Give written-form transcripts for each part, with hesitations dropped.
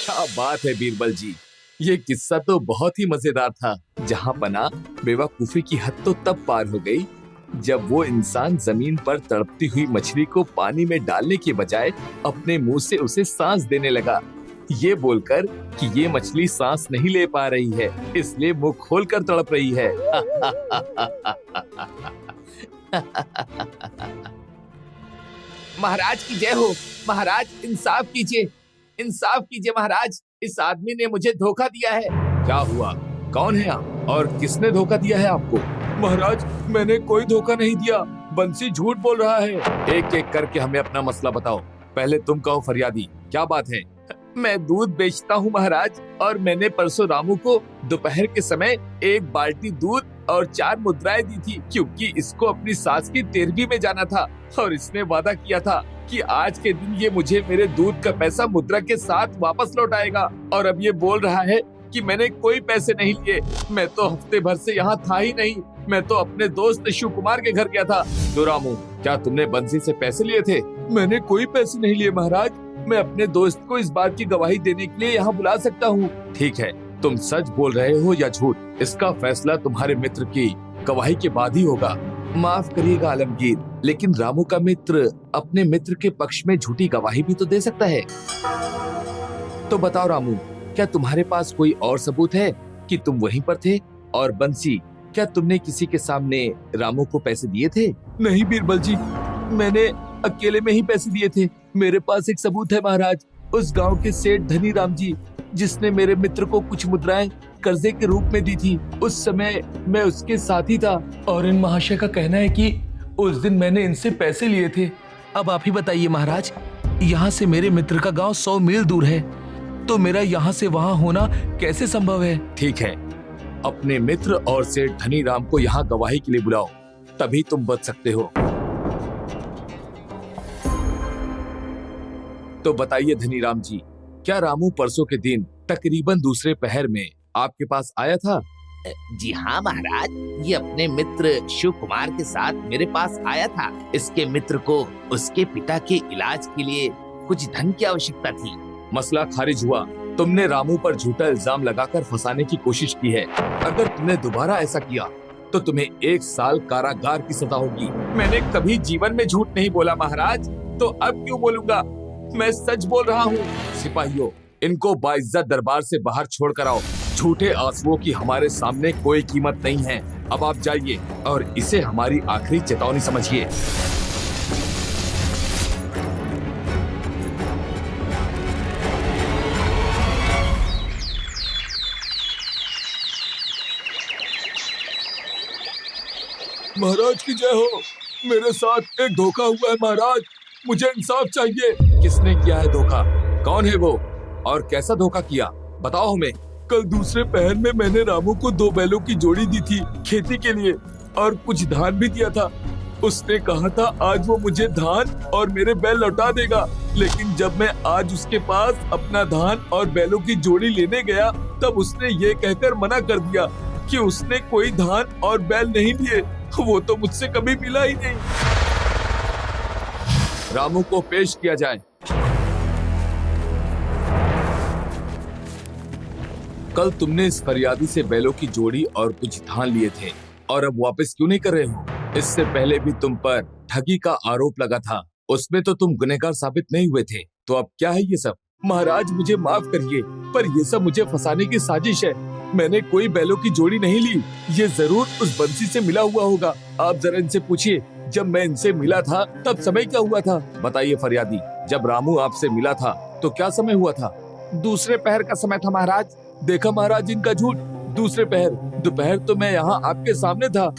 क्या बात है बीरबल जी, ये किस्सा तो बहुत ही मजेदार था। जहाँ पना बेवकूफी की हद तो तब पार हो गई जब वो इंसान जमीन पर तड़पती हुई मछली को पानी में डालने के बजाय अपने मुंह से उसे सांस देने लगा, ये बोलकर कि ये मछली सांस नहीं ले पा रही है, इसलिए मुंह खोलकर तड़प रही है। महाराज की जय हो। महाराज इंसाफ कीजिए, इंसाफ कीजिए महाराज, इस आदमी ने मुझे धोखा दिया है। क्या हुआ? कौन है आप और किसने धोखा दिया है आपको? महाराज मैंने कोई धोखा नहीं दिया, बंसी झूठ बोल रहा है। एक एक करके हमें अपना मसला बताओ। पहले तुम कहो फरियादी, क्या बात है? मैं दूध बेचता हूँ महाराज, और मैंने परसों रामू को दोपहर के समय 1 बाल्टी दूध और 4 मुद्राएं दी थी, क्योंकि इसको अपनी सास की 13वीं में जाना था और इसने वादा किया था कि आज के दिन ये मुझे मेरे दूध का पैसा मुद्रा के साथ वापस लौटाएगा। और अब ये बोल रहा है कि मैंने कोई पैसे नहीं लिए। मैं तो हफ्ते भर से यहाँ था ही नहीं, मैं तो अपने दोस्त शिव कुमार के घर गया था। तो रामू, क्या तुमने बंसी से पैसे लिए थे? मैंने कोई पैसे नहीं लिए महाराज, मैं अपने दोस्त को इस बात की गवाही देने के लिए यहाँ बुला सकता हूँ। ठीक है, तुम सच बोल रहे हो या झूठ, इसका फैसला तुम्हारे मित्र की गवाही के बाद ही होगा। माफ करिएगा आलमगीर, लेकिन रामू का मित्र अपने मित्र के पक्ष में झूठी गवाही भी तो दे सकता है। तो बताओ रामू, क्या तुम्हारे पास कोई और सबूत है कि तुम वहीं पर थे? और बंसी, क्या तुमने किसी के सामने रामू को पैसे दिए थे? नहीं बीरबल जी, मैंने अकेले में ही पैसे दिए थे। मेरे पास एक सबूत है महाराज, उस गांव के सेठ धनी राम जी, जिसने मेरे मित्र को कुछ मुद्राएं कर्जे के रूप में दी थी, उस समय मैं उसके साथ ही था। और इन महाशय का कहना है कि उस दिन मैंने इनसे पैसे लिए थे। अब आप ही बताइए महाराज, यहाँ से मेरे मित्र का गांव 100 मील दूर है, तो मेरा यहाँ से वहाँ होना कैसे संभव है? ठीक है, अपने मित्र और सेठ धनी राम को यहाँ गवाही के लिए बुलाओ, तभी तुम बच सकते हो। तो बताइए धनी राम जी, क्या रामू परसों के दिन तकरीबन दूसरे पहर में आपके पास आया था? जी हाँ महाराज, ये अपने मित्र शिव कुमार के साथ मेरे पास आया था। इसके मित्र को उसके पिता के इलाज के लिए कुछ धन की आवश्यकता थी। मसला खारिज हुआ। तुमने रामू पर झूठा इल्जाम लगाकर फंसाने की कोशिश की है। अगर तुमने दोबारा ऐसा किया तो तुम्हें 1 साल कारागार की सजा होगी। मैंने कभी जीवन में झूठ नहीं बोला महाराज, तो अब क्यों बोलूंगा? मैं सच बोल रहा हूँ। सिपाहियों, इनको बाइज्जत दरबार से बाहर छोड़ कर आओ। झूठे आंसुओं की हमारे सामने कोई कीमत नहीं है। अब आप जाइए और इसे हमारी आखिरी चेतावनी समझिए। महाराज की जय हो। मेरे साथ एक धोखा हुआ है महाराज, मुझे इंसाफ चाहिए। किसने किया है धोखा? कौन है वो और कैसा धोखा किया? बताओ हमें। कल दूसरे पहर में मैंने रामू को 2 बैलों की जोड़ी दी थी खेती के लिए, और कुछ धान भी दिया था। उसने कहा था आज वो मुझे धान और मेरे बैल लौटा देगा, लेकिन जब मैं आज उसके पास अपना धान और बैलों की जोड़ी लेने गया, तब उसने ये कहकर मना कर दिया कि उसने कोई धान और बैल नहीं लिए। वो तो मुझसे कभी मिला ही नहीं। रामू को पेश किया जाए। कल तुमने इस फरियादी से बैलों की जोड़ी और कुछ धान लिए थे, और अब वापस क्यों नहीं कर रहे हो? इससे पहले भी तुम पर ठगी का आरोप लगा था, उसमें तो तुम गुनहगार साबित नहीं हुए थे। तो अब क्या है ये सब? महाराज मुझे माफ करिए, पर ये सब मुझे फंसाने की साजिश है। मैंने कोई बैलों की जोड़ी नहीं ली, ये जरूर उस बंसी से मिला हुआ होगा। आप जरा इनसे पूछिए, जब मैं इनसे मिला था तब समय क्या हुआ था? बताइए फरियादी, जब रामू आपसे मिला था तो क्या समय हुआ था? दूसरे पहर का समय था महाराज। देखा महाराज इनका झूठ। दूसरे पहर, दोपहर तो मैं यहाँ आपके सामने था।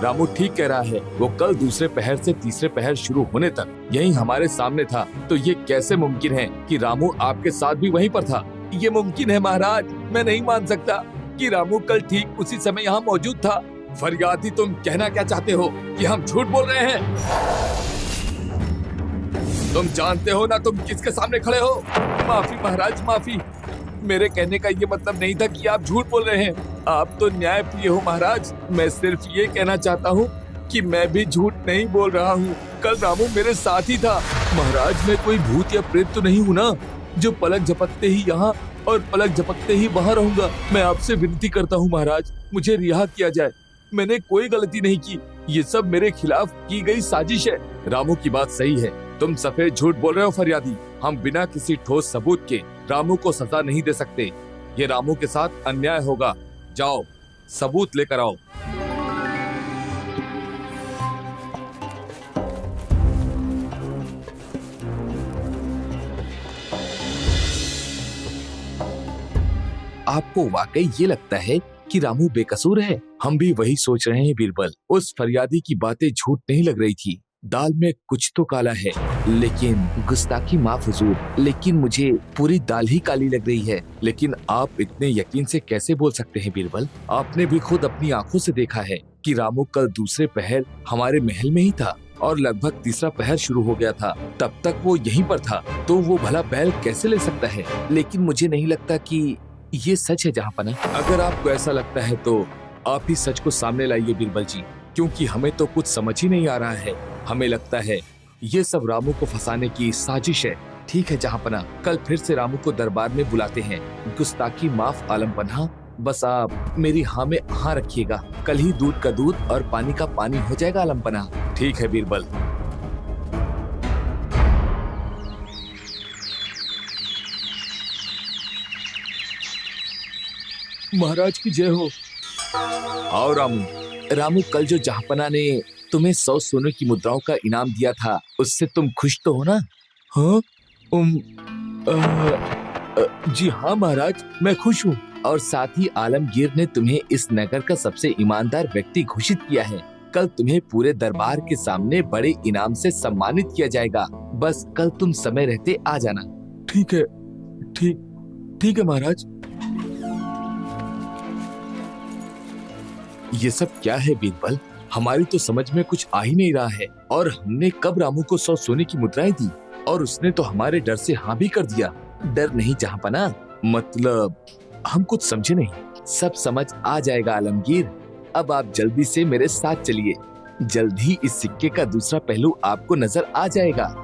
रामू ठीक कह रहा है, वो कल दूसरे पहर से तीसरे पहर शुरू होने तक यहीं हमारे सामने था। तो ये कैसे मुमकिन है कि रामू आपके साथ भी वहीं पर था? ये मुमकिन है महाराज, मैं नहीं मान सकता कि रामू कल ठीक उसी समय यहाँ मौजूद था। फरियादी, तुम कहना क्या चाहते हो कि हम झूठ बोल रहे हैं? तुम जानते हो ना तुम किसके सामने खड़े हो? माफी महाराज, माफी। मेरे कहने का ये मतलब नहीं था कि आप झूठ बोल रहे हैं। आप तो न्याय प्रिय हो महाराज। मैं सिर्फ ये कहना चाहता हूँ कि मैं भी झूठ नहीं बोल रहा हूँ। कल रामू मेरे साथ ही था। महाराज, मैं कोई भूत या प्रेत तो नहीं हूँ ना? जो पलक झपकते ही यहाँ और पलक झपकते ही वहाँ रहूंगा। मैं आपसे विनती करता हूँ महाराज, मुझे रिहा किया जाए। मैंने कोई गलती नहीं की, ये सब मेरे खिलाफ की गई साजिश है। रामू की बात सही है, तुम सफेद झूठ बोल रहे हो फरियादी। हम बिना किसी ठोस सबूत के रामू को सजा नहीं दे सकते। ये रामू के साथ अन्याय होगा। जाओ सबूत लेकर आओ। आपको वाकई ये लगता है कि रामू बेकसूर है? हम भी वही सोच रहे हैं बीरबल। उस फरियादी की बातें झूठ नहीं लग रही थी। दाल में कुछ तो काला है, लेकिन गुस्ताखी माफ हुजूर, लेकिन मुझे पूरी दाल ही काली लग रही है। लेकिन आप इतने यकीन से कैसे बोल सकते हैं बीरबल? आपने भी खुद अपनी आंखों से देखा है कि रामू कल दूसरे पहर हमारे महल में ही था और लगभग तीसरा पहर शुरू हो गया था। तब तक वो यहीं पर था, तो वो भला बैल कैसे ले सकता है? लेकिन मुझे नहीं लगता कि ये सच है जहाँपना। अगर आपको ऐसा लगता है तो आप ही सच को सामने लाइए बीरबल जी, क्योंकि हमें तो कुछ समझ ही नहीं आ रहा है। हमें लगता है ये सब रामू को फंसाने की साजिश है। ठीक है जहाँपना, कल फिर से रामू को दरबार में बुलाते हैं। गुस्ताखी माफ आलमपना, बस आप मेरी हाँ में हाँ रखिएगा। कल ही दूध का दूध और पानी का पानी हो जाएगा आलमपना। ठीक है बीरबल। महाराज की जय हो। आओ रामू। रामू, कल जो जहाँपना ने तुम्हें 100 सोने की मुद्राओं का इनाम दिया था, उससे तुम खुश तो हो ना? हाँ जी हाँ महाराज, मैं खुश हूँ। और साथ ही आलमगीर ने तुम्हें इस नगर का सबसे ईमानदार व्यक्ति घोषित किया है। कल तुम्हें पूरे दरबार के सामने बड़े इनाम से सम्मानित किया जाएगा। बस कल तुम समय रहते आ जाना। ठीक है, ठीक है महाराज। ये सब क्या है बीरबल? हमारी तो समझ में कुछ आ ही नहीं रहा है। और हमने कब रामू को 100 सोने की मुद्राएं दी? और उसने तो हमारे डर से हाँ भी कर दिया। डर नहीं जहाँपना, मतलब हम कुछ समझे नहीं। सब समझ आ जाएगा आलमगीर। अब आप जल्दी से मेरे साथ चलिए। जल्द ही इस सिक्के का दूसरा पहलू आपको नजर आ जाएगा।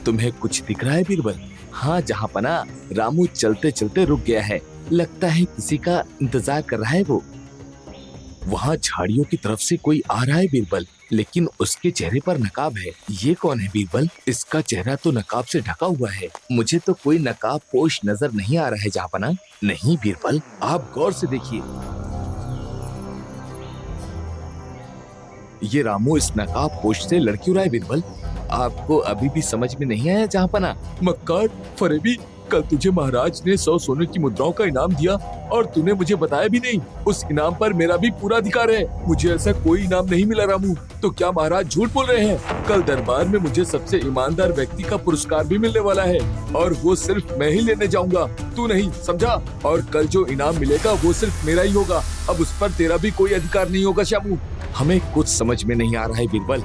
तुम्हें कुछ दिख रहा है बीरबल? हाँ जहाँपना, रामू चलते चलते रुक गया है। लगता है किसी का इंतजार कर रहा है वो। वहाँ झाड़ियों की तरफ से कोई आ रहा है बीरबल, लेकिन उसके चेहरे पर नकाब है। ये कौन है बीरबल? इसका चेहरा तो नकाब से ढका हुआ है। मुझे तो कोई नकाब पोश नजर नहीं आ रहा है जहाँपना। नहीं बीरबल, आप गौर से देखिए। ये रामू इस नकाब पोश से लड़ क्यों रहा है बीरबल? आपको अभी भी समझ में नहीं आया जहाँपना? मक्कार, फरेबी, कल तुझे महाराज ने 100 सोने की मुद्राओं का इनाम दिया और तूने मुझे बताया भी नहीं। उस इनाम पर मेरा भी पूरा अधिकार है। मुझे ऐसा कोई इनाम नहीं मिला रामू। तो क्या महाराज झूठ बोल रहे हैं? कल दरबार में मुझे सबसे ईमानदार व्यक्ति का पुरस्कार भी मिलने वाला है और वो सिर्फ मैं ही लेने जाऊंगा, तू नहीं, समझा? और कल जो इनाम मिलेगा वो सिर्फ मेरा ही होगा। अब उस पर तेरा भी कोई अधिकार नहीं होगा श्यामू। हमें कुछ समझ में नहीं आ रहा है बीरबल।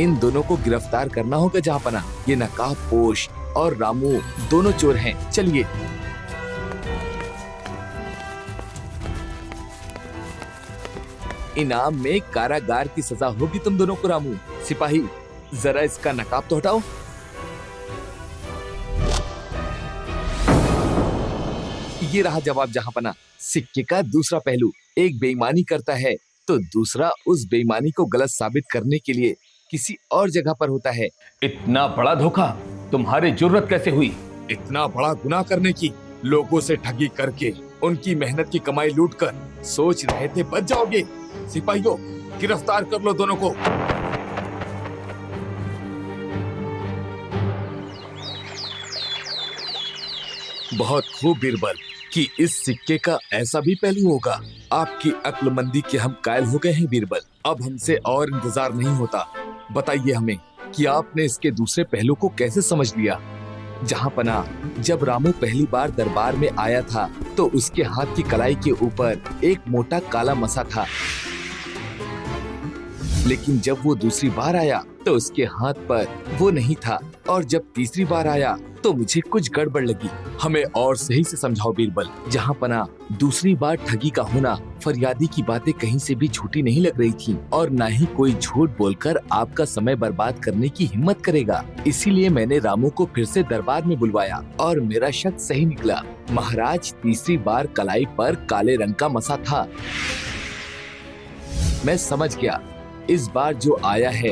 इन दोनों को गिरफ्तार करना होगा जहाँपना। ये नकाब पोश और रामू दोनों चोर हैं। चलिए। इनाम में कारागार की सजा होगी तुम दोनों को रामू। सिपाही, जरा इसका नकाब तो हटाओ। ये रहा जवाब जहाँपना। सिक्के का दूसरा पहलू। एक बेईमानी करता है तो दूसरा उस बेईमानी को गलत साबित करने के लिए किसी और जगह पर होता है। इतना बड़ा धोखा तुम्हारी जुर्रत कैसे हुई? इतना बड़ा गुनाह करने की, लोगों से ठगी करके उनकी मेहनत की कमाई लूटकर सोच रहे थे बच जाओगे? सिपाहियों, गिरफ्तार कर लो दोनों को। बहुत खूब बीरबल कि इस सिक्के का ऐसा भी पहलू होगा। आपकी अक्लमंदी के हम कायल हो गए हैं बीरबल। अब हमसे और इंतजार नहीं होता। बताइए हमें कि आपने इसके दूसरे पहलू को कैसे समझ लिया? जहाँपना, जब रामू पहली बार दरबार में आया था तो उसके हाथ की कलाई के ऊपर एक मोटा काला मसा था। लेकिन जब वो दूसरी बार आया तो उसके हाथ पर वो नहीं था, और जब तीसरी बार आया तो मुझे कुछ गड़बड़ लगी। हमें और सही से समझाओ बीरबल। जहाँ पना दूसरी बार ठगी का होना, फरियादी की बातें कहीं से भी झूठी नहीं लग रही थी, और न ही कोई झूठ बोलकर आपका समय बर्बाद करने की हिम्मत करेगा। इसीलिए मैंने रामू को फिर से दरबार में बुलवाया और मेरा शक सही निकला। महाराज, तीसरी बार कलाई पर काले रंग का मसा था। मैं समझ गया, इस बार जो आया है